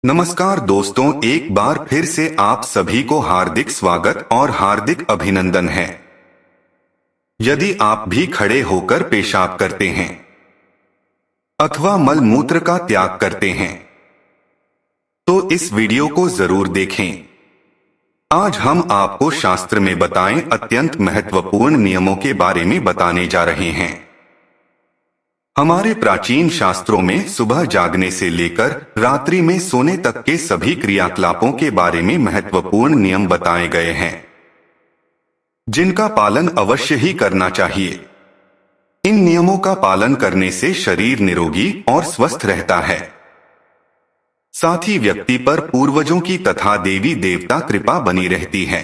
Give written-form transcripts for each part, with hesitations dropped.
नमस्कार दोस्तों, एक बार फिर से आप सभी को हार्दिक स्वागत और हार्दिक अभिनंदन है। यदि आप भी खड़े होकर पेशाब करते हैं अथवा मल मूत्र का त्याग करते हैं तो इस वीडियो को जरूर देखें। आज हम आपको शास्त्र में बताएं अत्यंत महत्वपूर्ण नियमों के बारे में बताने जा रहे हैं। हमारे प्राचीन शास्त्रों में सुबह जागने से लेकर रात्रि में सोने तक के सभी क्रियाकलापों के बारे में महत्वपूर्ण नियम बताए गए हैं, जिनका पालन अवश्य ही करना चाहिए। इन नियमों का पालन करने से शरीर निरोगी और स्वस्थ रहता है। साथ ही व्यक्ति पर पूर्वजों की तथा देवी देवता कृपा बनी रहती है।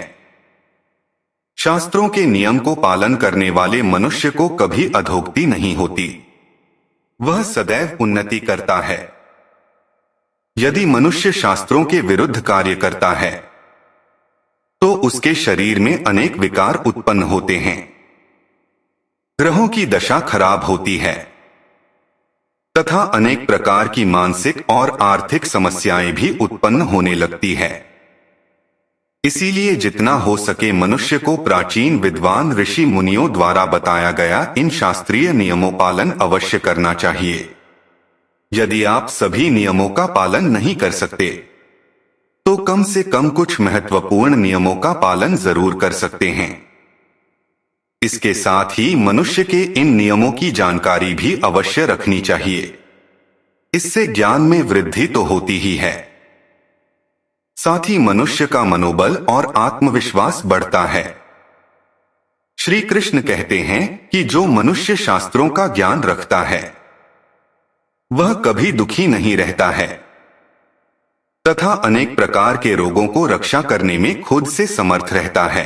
शास्त्रों के नियम को पालन करने वाले मनुष्य को कभी अधोगति नहीं होती, वह सदैव उन्नति करता है। यदि मनुष्य शास्त्रों के विरुद्ध कार्य करता है तो उसके शरीर में अनेक विकार उत्पन्न होते हैं, ग्रहों की दशा खराब होती है तथा अनेक प्रकार की मानसिक और आर्थिक समस्याएं भी उत्पन्न होने लगती है। इसीलिए जितना हो सके मनुष्य को प्राचीन विद्वान ऋषि मुनियों द्वारा बताया गया इन शास्त्रीय नियमों पालन अवश्य करना चाहिए। यदि आप सभी नियमों का पालन नहीं कर सकते तो कम से कम कुछ महत्वपूर्ण नियमों का पालन जरूर कर सकते हैं। इसके साथ ही मनुष्य के इन नियमों की जानकारी भी अवश्य रखनी चाहिए। इससे ज्ञान में वृद्धि तो होती ही है, साथ ही मनुष्य का मनोबल और आत्मविश्वास बढ़ता है। श्री कृष्ण कहते हैं कि जो मनुष्य शास्त्रों का ज्ञान रखता है वह कभी दुखी नहीं रहता है तथा अनेक प्रकार के रोगों को रक्षा करने में खुद से समर्थ रहता है।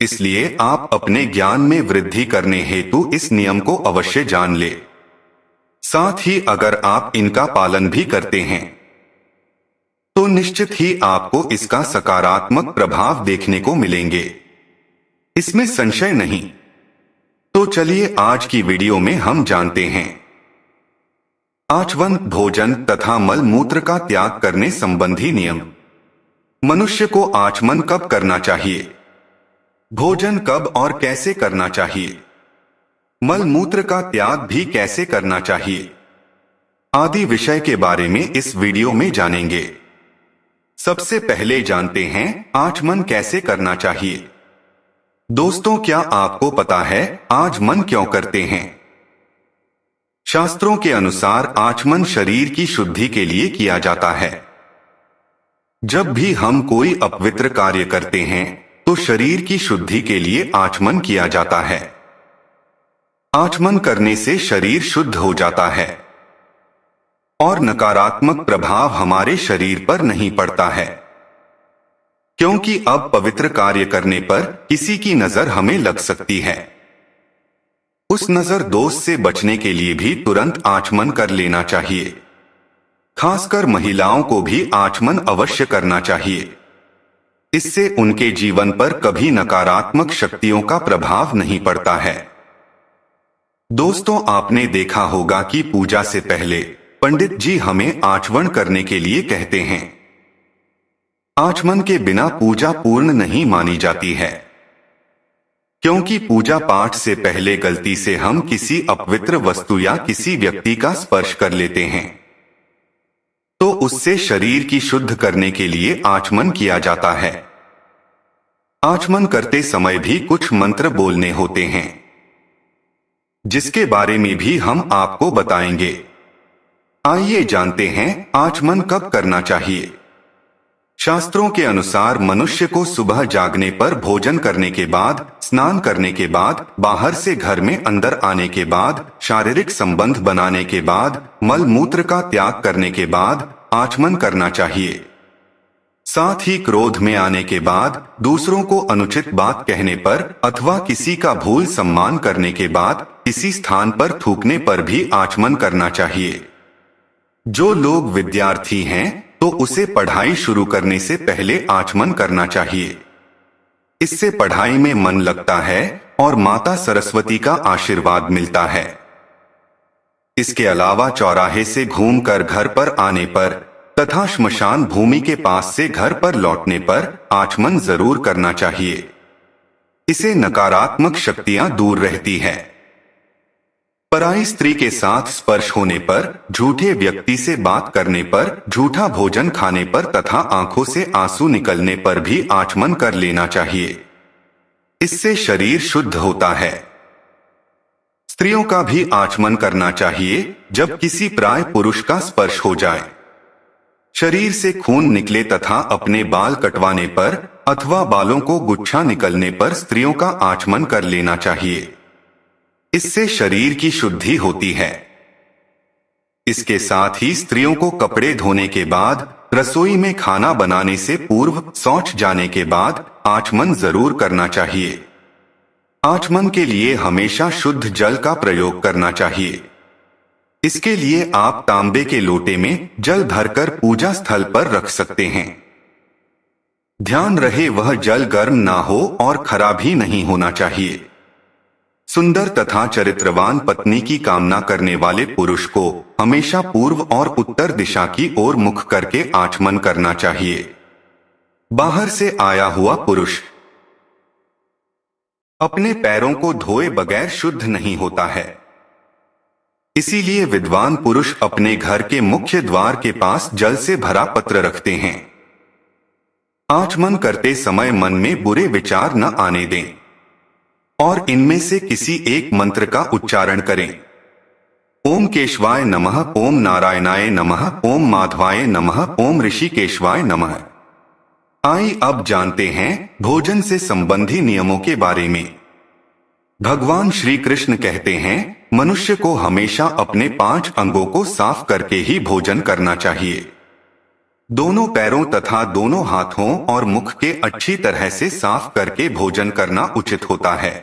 इसलिए आप अपने ज्ञान में वृद्धि करने हेतु इस नियम को अवश्य जान ले। साथ ही अगर आप इनका पालन भी करते हैं तो निश्चित ही आपको इसका सकारात्मक प्रभाव देखने को मिलेंगे, इसमें संशय नहीं। तो चलिए आज की वीडियो में हम जानते हैं आचमन, भोजन तथा मल मूत्र का त्याग करने संबंधी नियम। मनुष्य को आचमन कब करना चाहिए, भोजन कब और कैसे करना चाहिए, मल मूत्र का त्याग भी कैसे करना चाहिए आदि विषय के बारे में इस वीडियो में जानेंगे। सबसे पहले जानते हैं आचमन कैसे करना चाहिए। दोस्तों, क्या आपको पता है आचमन क्यों करते हैं? शास्त्रों के अनुसार आचमन शरीर की शुद्धि के लिए किया जाता है। जब भी हम कोई अपवित्र कार्य करते हैं तो शरीर की शुद्धि के लिए आचमन किया जाता है। आचमन करने से शरीर शुद्ध हो जाता है और नकारात्मक प्रभाव हमारे शरीर पर नहीं पड़ता है, क्योंकि अब पवित्र कार्य करने पर किसी की नजर हमें लग सकती है। उस नजर दोष से बचने के लिए भी तुरंत आचमन कर लेना चाहिए। खासकर महिलाओं को भी आचमन अवश्य करना चाहिए। इससे उनके जीवन पर कभी नकारात्मक शक्तियों का प्रभाव नहीं पड़ता है। दोस्तों, आपने देखा होगा कि पूजा से पहले पंडित जी हमें आचमन करने के लिए कहते हैं। आचमन के बिना पूजा पूर्ण नहीं मानी जाती है, क्योंकि पूजा पाठ से पहले गलती से हम किसी अपवित्र वस्तु या किसी व्यक्ति का स्पर्श कर लेते हैं तो उससे शरीर की शुद्ध करने के लिए आचमन किया जाता है। आचमन करते समय भी कुछ मंत्र बोलने होते हैं, जिसके बारे में भी हम आपको बताएंगे। आइए जानते हैं आचमन कब करना चाहिए। शास्त्रों के अनुसार मनुष्य को सुबह जागने पर, भोजन करने के बाद, स्नान करने के बाद, बाहर से घर में अंदर आने के बाद, शारीरिक संबंध बनाने के बाद, मल मूत्र का त्याग करने के बाद आचमन करना चाहिए। साथ ही क्रोध में आने के बाद, दूसरों को अनुचित बात कहने पर अथवा किसी का भूल सम्मान करने के बाद, किसी स्थान पर थूकने पर भी आचमन करना चाहिए। जो लोग विद्यार्थी हैं तो उसे पढ़ाई शुरू करने से पहले आचमन करना चाहिए। इससे पढ़ाई में मन लगता है और माता सरस्वती का आशीर्वाद मिलता है। इसके अलावा चौराहे से घूमकर घर पर आने पर तथा श्मशान भूमि के पास से घर पर लौटने पर आचमन जरूर करना चाहिए। इससे नकारात्मक शक्तियां दूर रहती है। पराई स्त्री के साथ स्पर्श होने पर, झूठे व्यक्ति से बात करने पर, झूठा भोजन खाने पर तथा आंखों से आंसू निकलने पर भी आचमन कर लेना चाहिए। इससे शरीर शुद्ध होता है। स्त्रियों का भी आचमन करना चाहिए जब किसी प्राय पुरुष का स्पर्श हो जाए। शरीर से खून निकले तथा अपने बाल कटवाने पर अथवा बालों को गुच्छा निकलने पर स्त्रियों का आचमन कर लेना चाहिए। इससे शरीर की शुद्धि होती है। इसके साथ ही स्त्रियों को कपड़े धोने के बाद, रसोई में खाना बनाने से पूर्व, शौच जाने के बाद आचमन जरूर करना चाहिए। आचमन के लिए हमेशा शुद्ध जल का प्रयोग करना चाहिए। इसके लिए आप तांबे के लोटे में जल भरकर पूजा स्थल पर रख सकते हैं। ध्यान रहे वह जल गर्म ना हो और खराब ही नहीं होना चाहिए। सुंदर तथा चरित्रवान पत्नी की कामना करने वाले पुरुष को हमेशा पूर्व और उत्तर दिशा की ओर मुख करके आचमन करना चाहिए। बाहर से आया हुआ पुरुष अपने पैरों को धोए बगैर शुद्ध नहीं होता है। इसीलिए विद्वान पुरुष अपने घर के मुख्य द्वार के पास जल से भरा पत्र रखते हैं। आचमन करते समय मन में बुरे विचार न आने दें और इनमें से किसी एक मंत्र का उच्चारण करें। ओम केशवाय नमः, ओम नारायणाय नमः, ओम माधवाय नमः, ओम ऋषिकेशवाय नमः। आइए अब जानते हैं भोजन से संबंधी नियमों के बारे में। भगवान श्री कृष्ण कहते हैं, मनुष्य को हमेशा अपने 5 अंगों को साफ करके ही भोजन करना चाहिए। दोनों पैरों तथा दोनों हाथों और मुख के अच्छी तरह से साफ करके भोजन करना उचित होता है।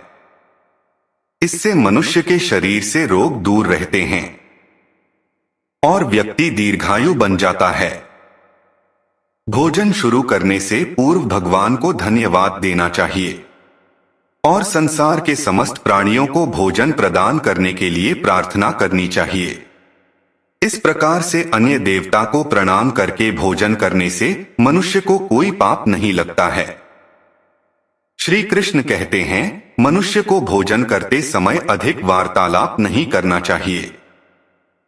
इससे मनुष्य के शरीर से रोग दूर रहते हैं और व्यक्ति दीर्घायु बन जाता है। भोजन शुरू करने से पूर्व भगवान को धन्यवाद देना चाहिए और संसार के समस्त प्राणियों को भोजन प्रदान करने के लिए प्रार्थना करनी चाहिए। इस प्रकार से अन्य देवता को प्रणाम करके भोजन करने से मनुष्य को कोई पाप नहीं लगता है। श्री कृष्ण कहते हैं, मनुष्य को भोजन करते समय अधिक वार्तालाप नहीं करना चाहिए।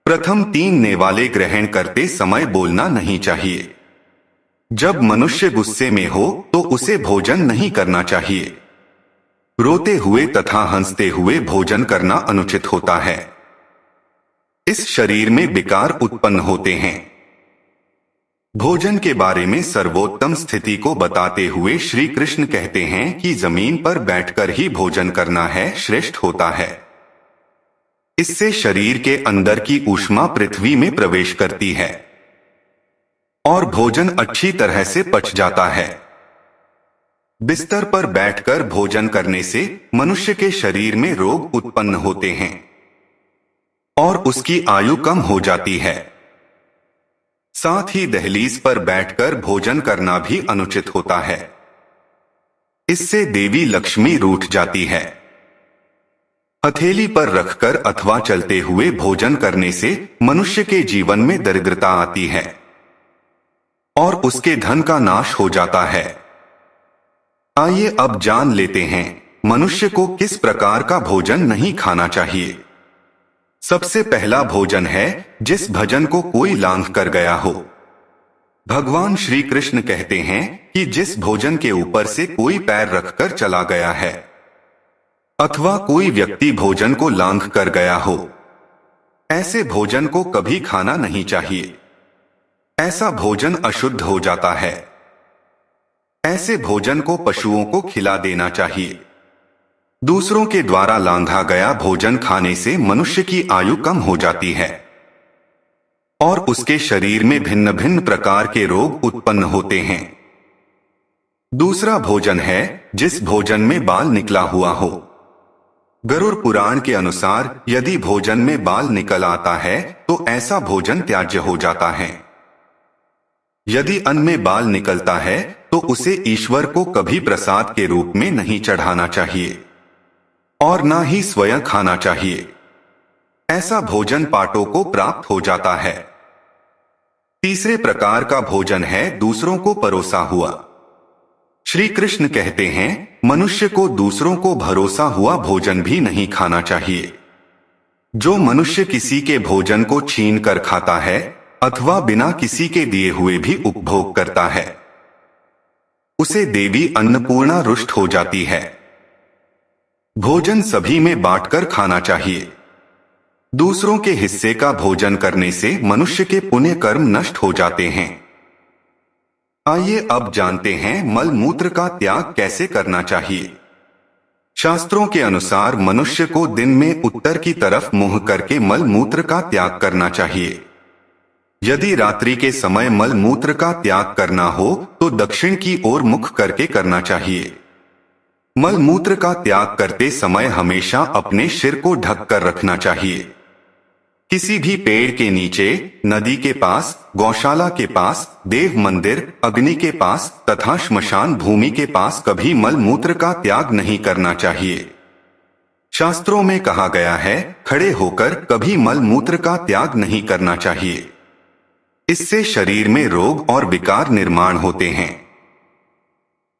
प्रथम 3 नेवाले ग्रहण करते समय बोलना नहीं चाहिए। जब मनुष्य गुस्से में हो तो उसे भोजन नहीं करना चाहिए। रोते हुए तथा हंसते हुए भोजन करना अनुचित होता है। इस शरीर में विकार उत्पन्न होते हैं। भोजन के बारे में सर्वोत्तम स्थिति को बताते हुए श्री कृष्ण कहते हैं कि जमीन पर बैठकर ही भोजन करना है श्रेष्ठ होता है। इससे शरीर के अंदर की ऊष्मा पृथ्वी में प्रवेश करती है और भोजन अच्छी तरह से पच जाता है। बिस्तर पर बैठकर भोजन करने से मनुष्य के शरीर में रोग उत्पन्न होते हैं और उसकी आयु कम हो जाती है। साथ ही दहलीज पर बैठकर भोजन करना भी अनुचित होता है। इससे देवी लक्ष्मी रूठ जाती है। हथेली पर रखकर अथवा चलते हुए भोजन करने से मनुष्य के जीवन में दरिद्रता आती है और उसके धन का नाश हो जाता है। आइए अब जान लेते हैं मनुष्य को किस प्रकार का भोजन नहीं खाना चाहिए। सबसे पहला भोजन है जिस भजन को कोई लांघ कर गया हो। भगवान श्री कृष्ण कहते हैं कि जिस भोजन के ऊपर से कोई पैर रखकर चला गया है अथवा कोई व्यक्ति भोजन को लांघ कर गया हो, ऐसे भोजन को कभी खाना नहीं चाहिए। ऐसा भोजन अशुद्ध हो जाता है। ऐसे भोजन को पशुओं को खिला देना चाहिए। दूसरों के द्वारा लांघा गया भोजन खाने से मनुष्य की आयु कम हो जाती है और उसके शरीर में भिन्न भिन्न प्रकार के रोग उत्पन्न होते हैं। दूसरा भोजन है जिस भोजन में बाल निकला हुआ हो। गरुड़ पुराण के अनुसार यदि भोजन में बाल निकल आता है तो ऐसा भोजन त्याज्य हो जाता है। यदि अन्न में बाल निकलता है तो उसे ईश्वर को कभी प्रसाद के रूप में नहीं चढ़ाना चाहिए और ना ही स्वयं खाना चाहिए। ऐसा भोजन पाटों को प्राप्त हो जाता है। तीसरे प्रकार का भोजन है दूसरों को परोसा हुआ। श्री कृष्ण कहते हैं, मनुष्य को दूसरों को भरोसा हुआ भोजन भी नहीं खाना चाहिए। जो मनुष्य किसी के भोजन को छीन कर खाता है अथवा बिना किसी के दिए हुए भी उपभोग करता है, उसे देवी अन्नपूर्णा रुष्ट हो जाती है। भोजन सभी में बांटकर खाना चाहिए। दूसरों के हिस्से का भोजन करने से मनुष्य के पुण्य कर्म नष्ट हो जाते हैं। आइए अब जानते हैं मल मूत्र का त्याग कैसे करना चाहिए। शास्त्रों के अनुसार मनुष्य को दिन में उत्तर की तरफ मुंह करके मल मूत्र का त्याग करना चाहिए। यदि रात्रि के समय मल मूत्र का त्याग करना हो तो दक्षिण की ओर मुख करके करना चाहिए। मल मूत्र का त्याग करते समय हमेशा अपने सिर को ढक कर रखना चाहिए। किसी भी पेड़ के नीचे, नदी के पास, गौशाला के पास, देव मंदिर, अग्नि के पास तथा श्मशान भूमि के पास कभी मल मूत्र का त्याग नहीं करना चाहिए। शास्त्रों में कहा गया है, खड़े होकर कभी मल मूत्र का त्याग नहीं करना चाहिए। इससे शरीर में रोग और विकार निर्माण होते हैं।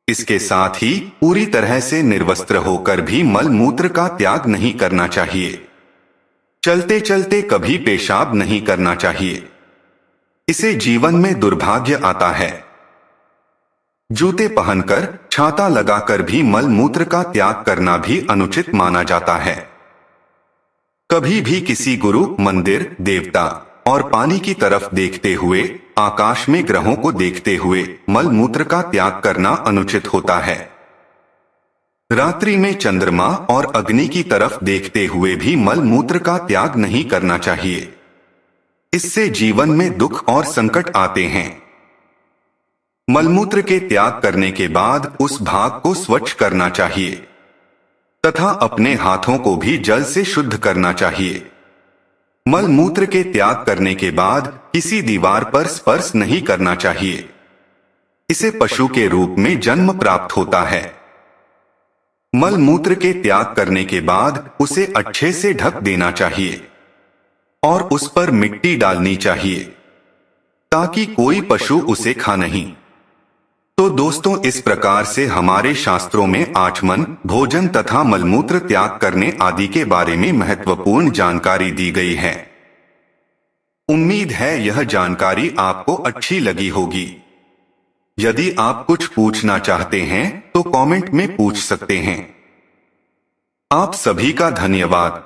इसके साथ ही पूरी तरह से निर्वस्त्र होकर भी मल मूत्र का त्याग नहीं करना चाहिए। चलते चलते कभी पेशाब नहीं करना चाहिए, इसे जीवन में दुर्भाग्य आता है। जूते पहनकर, छाता लगाकर भी मल मूत्र का त्याग करना भी अनुचित माना जाता है। कभी भी किसी गुरु, मंदिर, देवता और पानी की तरफ देखते हुए, आकाश में ग्रहों को देखते हुए मल मूत्र का त्याग करना अनुचित होता है। रात्रि में चंद्रमा और अग्नि की तरफ देखते हुए भी मल मूत्र का त्याग नहीं करना चाहिए। इससे जीवन में दुख और संकट आते हैं। मलमूत्र के त्याग करने के बाद उस भाग को स्वच्छ करना चाहिए तथा अपने हाथों को भी जल से शुद्ध करना चाहिए। मल मूत्र के त्याग करने के बाद किसी दीवार पर स्पर्श नहीं करना चाहिए। इसे पशु के रूप में जन्म प्राप्त होता है। मल मूत्र के त्याग करने के बाद उसे अच्छे से ढक देना चाहिए और उस पर मिट्टी डालनी चाहिए ताकि कोई पशु उसे खा नहीं। तो दोस्तों, इस प्रकार से हमारे शास्त्रों में आचमन, भोजन तथा मलमूत्र त्याग करने आदि के बारे में महत्वपूर्ण जानकारी दी गई है। उम्मीद है यह जानकारी आपको अच्छी लगी होगी। यदि आप कुछ पूछना चाहते हैं तो कमेंट में पूछ सकते हैं। आप सभी का धन्यवाद।